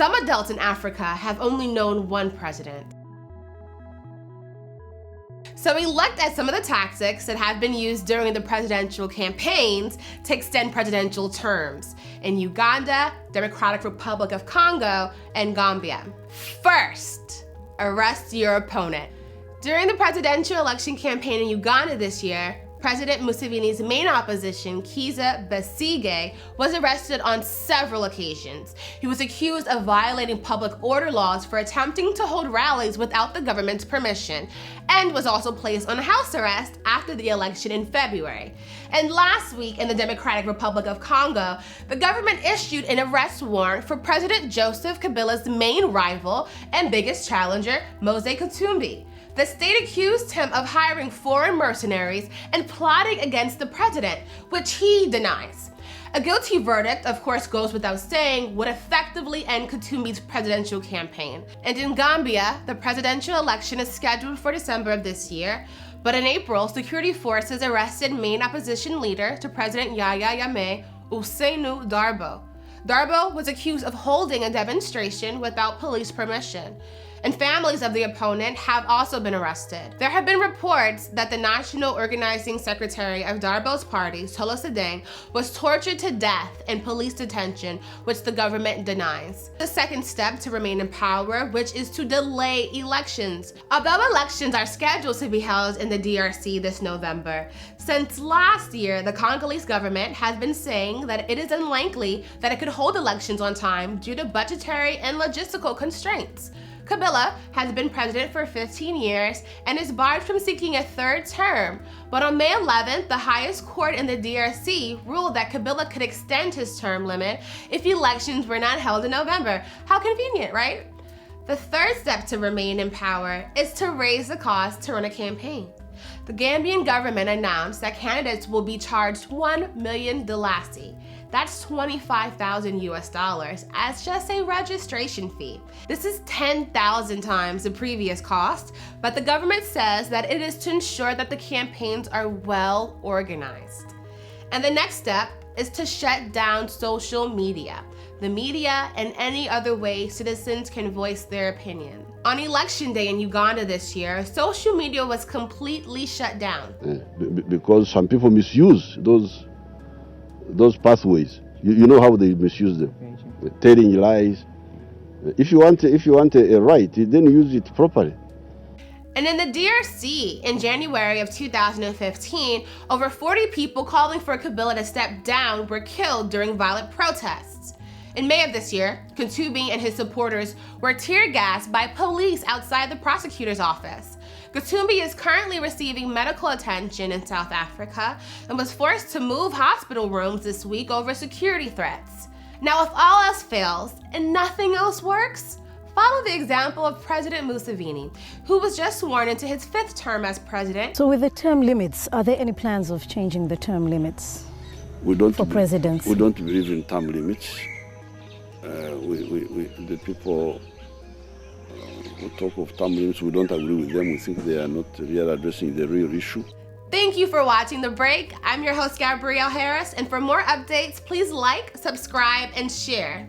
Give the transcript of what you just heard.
Some adults in Africa have only known one president. So we looked at some of the tactics that have been used during the presidential campaigns to extend presidential terms in Uganda, Democratic Republic of Congo, and Gambia. First, arrest your opponent. During the presidential election campaign in Uganda this year, President Museveni's main opposition, Kizza Besigye, was arrested on several occasions. He was accused of violating public order laws for attempting to hold rallies without the government's permission, and was also placed on house arrest after the election in February. And last week in the Democratic Republic of Congo, the government issued an arrest warrant for President Joseph Kabila's main rival and biggest challenger, Moise Katumbi. The state accused him of hiring foreign mercenaries and plotting against the president, which he denies. A guilty verdict, of course, goes without saying, would effectively end Katumbi's presidential campaign. And in Gambia, the presidential election is scheduled for December of this year, but in April, security forces arrested main opposition leader to President Yahya Jammeh, Ousseynou Darbo. Darbo was accused of holding a demonstration without police permission, and families of the opponent have also been arrested. There have been reports that the National Organizing Secretary of Darbo's party, Solo Sedeng, was tortured to death in police detention, which the government denies. The second step to remain in power, which is to delay elections. Although elections are scheduled to be held in the DRC this November, since last year, the Congolese government has been saying that it is unlikely that it could hold elections on time due to budgetary and logistical constraints. Kabila has been president for 15 years and is barred from seeking a third term. But on May 11th, the highest court in the DRC ruled that Kabila could extend his term limit if elections were not held in November. How convenient, right? The third step to remain in power is to raise the cost to run a campaign. The Gambian government announced that candidates will be charged 1 million dalasi. That's $25,000 as just a registration fee. This is 10,000 times the previous cost, but the government says that it is to ensure that the campaigns are well organized. And the next step is to shut down social media, the media, and any other way citizens can voice their opinion. On election day in Uganda this year, social media was completely shut down. Because some people misuse those pathways. You know how they misuse them, telling lies. If you want a right, then use it properly. And in the DRC, in January of 2015, over 40 people calling for Kabila to step down were killed during violent protests. In May of this year, Katumbi and his supporters were tear gassed by police outside the prosecutor's office. Katumbi is currently receiving medical attention in South Africa and was forced to move hospital rooms this week over security threats. Now, if all else fails and nothing else works, follow the example of President Museveni, who was just sworn into his 5th term as president. So with the term limits, are there any plans of changing the term limits for presidents? We don't believe in term limits. The people who talk of term limits, we don't agree with them. We think they are not really addressing the real issue. Thank you for watching The Break. I'm your host, Gabrielle Harris, and for more updates, please like, subscribe, and share.